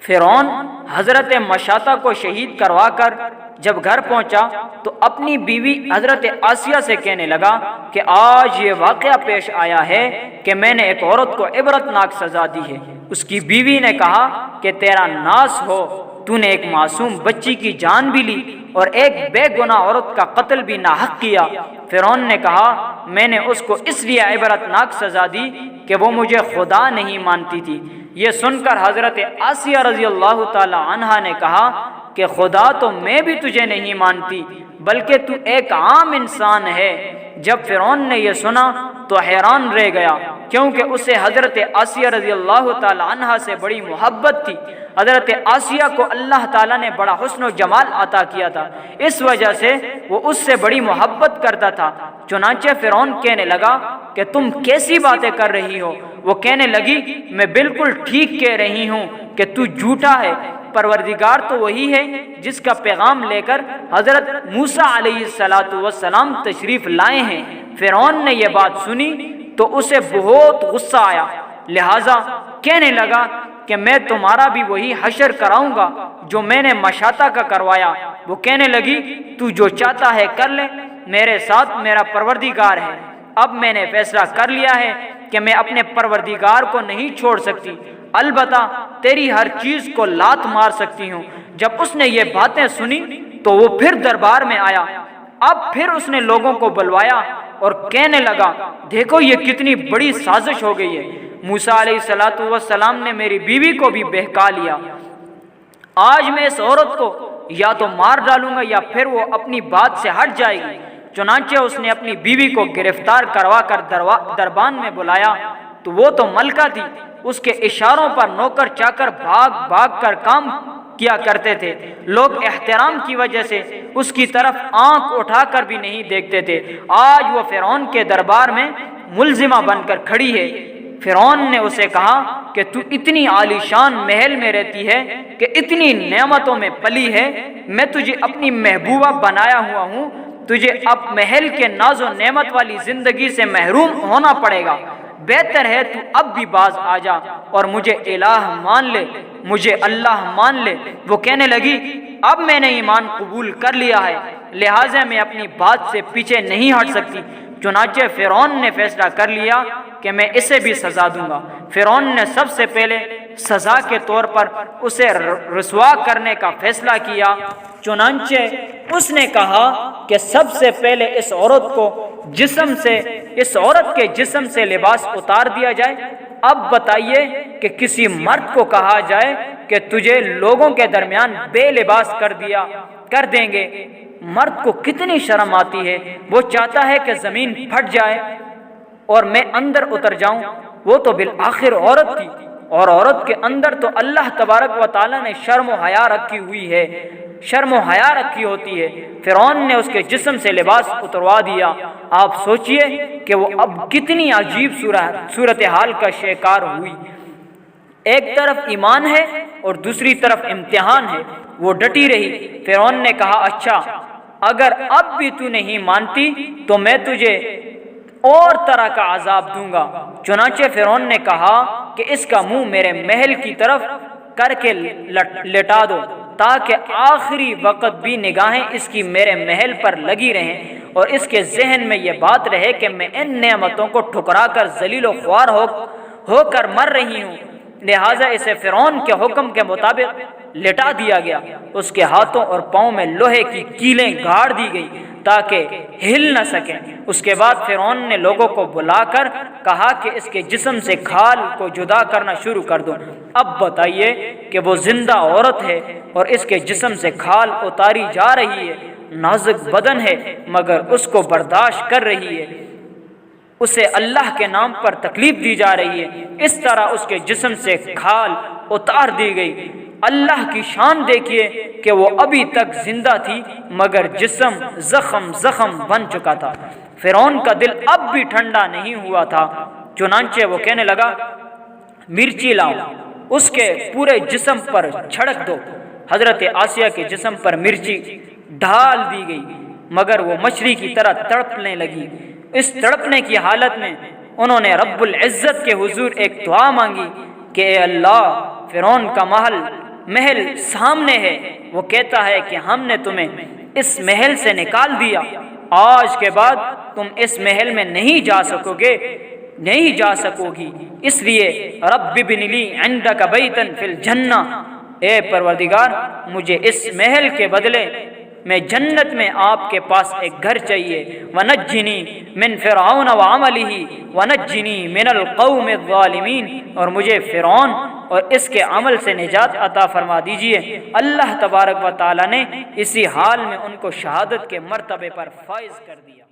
فرعون حضرت مشاطہ کو شہید کروا کر جب گھر پہنچا تو اپنی بیوی حضرت آسیہ سے کہنے لگا کہ آج یہ واقعہ پیش آیا ہے کہ میں نے ایک عورت کو عبرتناک سزا دی ہے۔ اس کی بیوی نے کہا کہ تیرا ناس ہو، تو نے ایک معصوم بچی کی جان بھی لی اور ایک بے گناہ عورت کا قتل بھی ناحق کیا۔ فرعون نے کہا میں نے اس کو اس لیے عبرتناک سزا دی کہ وہ مجھے خدا نہیں مانتی تھی۔ یہ سن کر حضرت آسیہ رضی اللہ تعالی عنہا نے کہا کہ خدا تو میں بھی تجھے نہیں مانتی بلکہ تو ایک عام انسان ہے۔ جب فرعون نے یہ سنا تو حیران رہ گیا کیونکہ اسے حضرت آسیہ رضی اللہ تعالی عنہا سے بڑی محبت تھی۔ حضرت آسیہ کو اللہ تعالیٰ نے بڑا حسن و جمال عطا کیا تھا، اس وجہ سے وہ اس سے بڑی محبت کرتا تھا۔ چنانچہ فرعون کہنے لگا کہ تم کیسی باتیں کر رہی ہو؟ وہ کہنے لگی میں بالکل ٹھیک کہہ رہی ہوں کہ تو جھوٹا ہے۔ پروردگار تو وہی ہے جس کا پیغام لے کر حضرت موسیٰ علیہ السلام تشریف لائے ہیں۔ فرعون نے یہ بات سنی تو اسے بہت غصہ آیا، لہٰذا کہنے لگا کہ میں تمہارا بھی وہی حشر کراؤں گا جو میں نے مشاطہ کا کروایا۔ وہ کہنے لگی تو جو چاہتا ہے کر لے، میرے ساتھ میرا پروردگار ہے۔ اب میں نے فیصلہ کر لیا ہے کہ میں اپنے پروردگار کو نہیں چھوڑ سکتی، البتہ تیری ہر چیز کو لات مار سکتی ہوں۔ جب اس نے یہ باتیں سنی تو وہ پھر دربار میں آیا۔ اب پھر اس نے لوگوں کو بلوایا اور کہنے لگا دیکھو یہ کتنی بڑی سازش ہو گئی ہے، موسیٰ علیہ السلام نے میری بیوی کو بھی بہکا لیا۔ آج میں اس عورت کو یا تو مار ڈالوں گا یا پھر وہ اپنی بات سے ہٹ جائے گی۔ چنانچہ اس نے اپنی بیوی کو گرفتار کروا کر دربان میں بلایا تو وہ تو ملکہ تھی، اس کے اشاروں پر نوکر چاکر بھاگ بھاگ کر کام کیا کرتے تھے۔ لوگ احترام کی وجہ سے اس کی طرف آنکھ اٹھا کر بھی نہیں دیکھتے تھے۔ آج وہ فرعون کے دربار میں ملزمہ بن کر کھڑی ہے۔ فرعون نے اسے کہا کہ تو اتنی عالی شان محل میں رہتی ہے کہ اتنی نعمتوں میں پلی ہے، میں تجھے اپنی محبوبہ بنایا ہوا ہوں، تجھے اب محل کے ناز و نعمت والی زندگی سے محروم ہونا پڑے گا۔ بہتر ہے تو اب بھی باز آ جا اور مجھے الہ مان لے، مجھے اللہ مان لے۔ وہ کہنے لگی اب میں نے ایمان قبول کر لیا ہے، لہٰذا میں اپنی بات سے پیچھے نہیں ہٹ سکتی۔ چنانچہ فرعون نے فیصلہ کر لیا کہ میں اسے بھی سزا دوں گا۔ فرعون نے سب سے پہلے سزا کے طور پر اسے رسوا کرنے کا فیصلہ کیا۔ چنانچہ اس نے کہا کہ سب سے پہلے اس عورت کے جسم سے لباس اتار دیا جائے۔ اب بتائیے کہ کسی مرد کو کہا جائے کہ تجھے لوگوں کے درمیان بے لباس کر دیں گے، مرد کو کتنی شرم آتی ہے۔ وہ چاہتا ہے کہ زمین پھٹ جائے اور میں اندر اتر جاؤں۔ وہ تو بالآخر عورت تھی، اور عورت کے اندر تو اللہ تبارک و تعالیٰ نے شرم و حیا رکھی ہوئی ہے، شرم و حیا رکھی ہوتی ہے۔ فرعون نے اس کے جسم سے لباس اتروا دیا۔ آپ سوچئے کہ وہ اب کتنی عجیب صورتحال کا شکار ہوئی۔ ایک طرف ایمان ہے اور دوسری طرف امتحان ہے۔ وہ ڈٹی رہی۔ فرعون نے کہا اچھا اگر اب بھی تو نہیں مانتی تو میں تجھے اور طرح کا عذاب دوں گا۔ چنانچہ فرعون نے کہا کہ اس کا منہ میرے محل کی طرف کر کے لٹا دو تاکہ آخری وقت بھی نگاہیں اس کی میرے محل پر لگی رہیں اور اس کے ذہن میں یہ بات رہے کہ میں ان نعمتوں کو ٹھکرا کر ذلیل و خوار ہو کر مر رہی ہوں۔ لہٰذا اسے فرعون کے حکم کے مطابق لٹا دیا گیا۔ اس کے ہاتھوں اور پاؤں میں لوہے کی کیلیں گاڑ دی گئی تاکہ ہل نہ سکیں۔ اس کے بعد فرعون نے لوگوں کو بلا کر کہا کہ اس کے جسم سے کھال کو جدا کرنا شروع کر دو۔ اب بتائیے کہ وہ زندہ عورت ہے اور اس کے جسم سے کھال اتاری جا رہی ہے، نازک بدن ہے مگر اس کو برداشت کر رہی ہے، اسے اللہ کے نام پر تکلیف دی جا رہی ہے۔ اس طرح اس کے جسم سے کھال اتار دی گئی۔ اللہ کی شان دیکھیے کہ وہ ابھی تک زندہ تھی مگر جسم زخم بن چکا تھا۔ فرعون کا دل اب بھی ٹھنڈا نہیں ہوا تھا، چنانچہ وہ کہنے لگا مرچی لاؤ، اس کے پورے جسم پر چھڑک دو۔ حضرت آسیہ کے جسم پر مرچی ڈال دی گئی مگر وہ مچھلی کی طرح تڑپنے لگی۔ اس تڑپنے کی حالت میں انہوں نے رب العزت کے حضور ایک دعا مانگی کہ اے اللہ فرعون کا محل محل سامنے ہے، وہ کہتا ہے کہ ہم نے تمہیں اس محل سے نکال دیا، آج کے بعد تم اس محل میں نہیں جا سکو گی، اس لیے رب ابن لی عندک بیتا فی الجنہ، اے پروردگار مجھے اس محل کے بدلے میں جنت میں آپ کے پاس ایک گھر چاہیے، ونجنی من فرعون وعملہ ونجنی من القوم الظالمین، اور مجھے فرعون اور اس کے عمل سے نجات عطا فرما دیجئے۔ اللہ تبارک و تعالی نے اسی حال میں ان کو شہادت کے مرتبے پر فائز کر دیا۔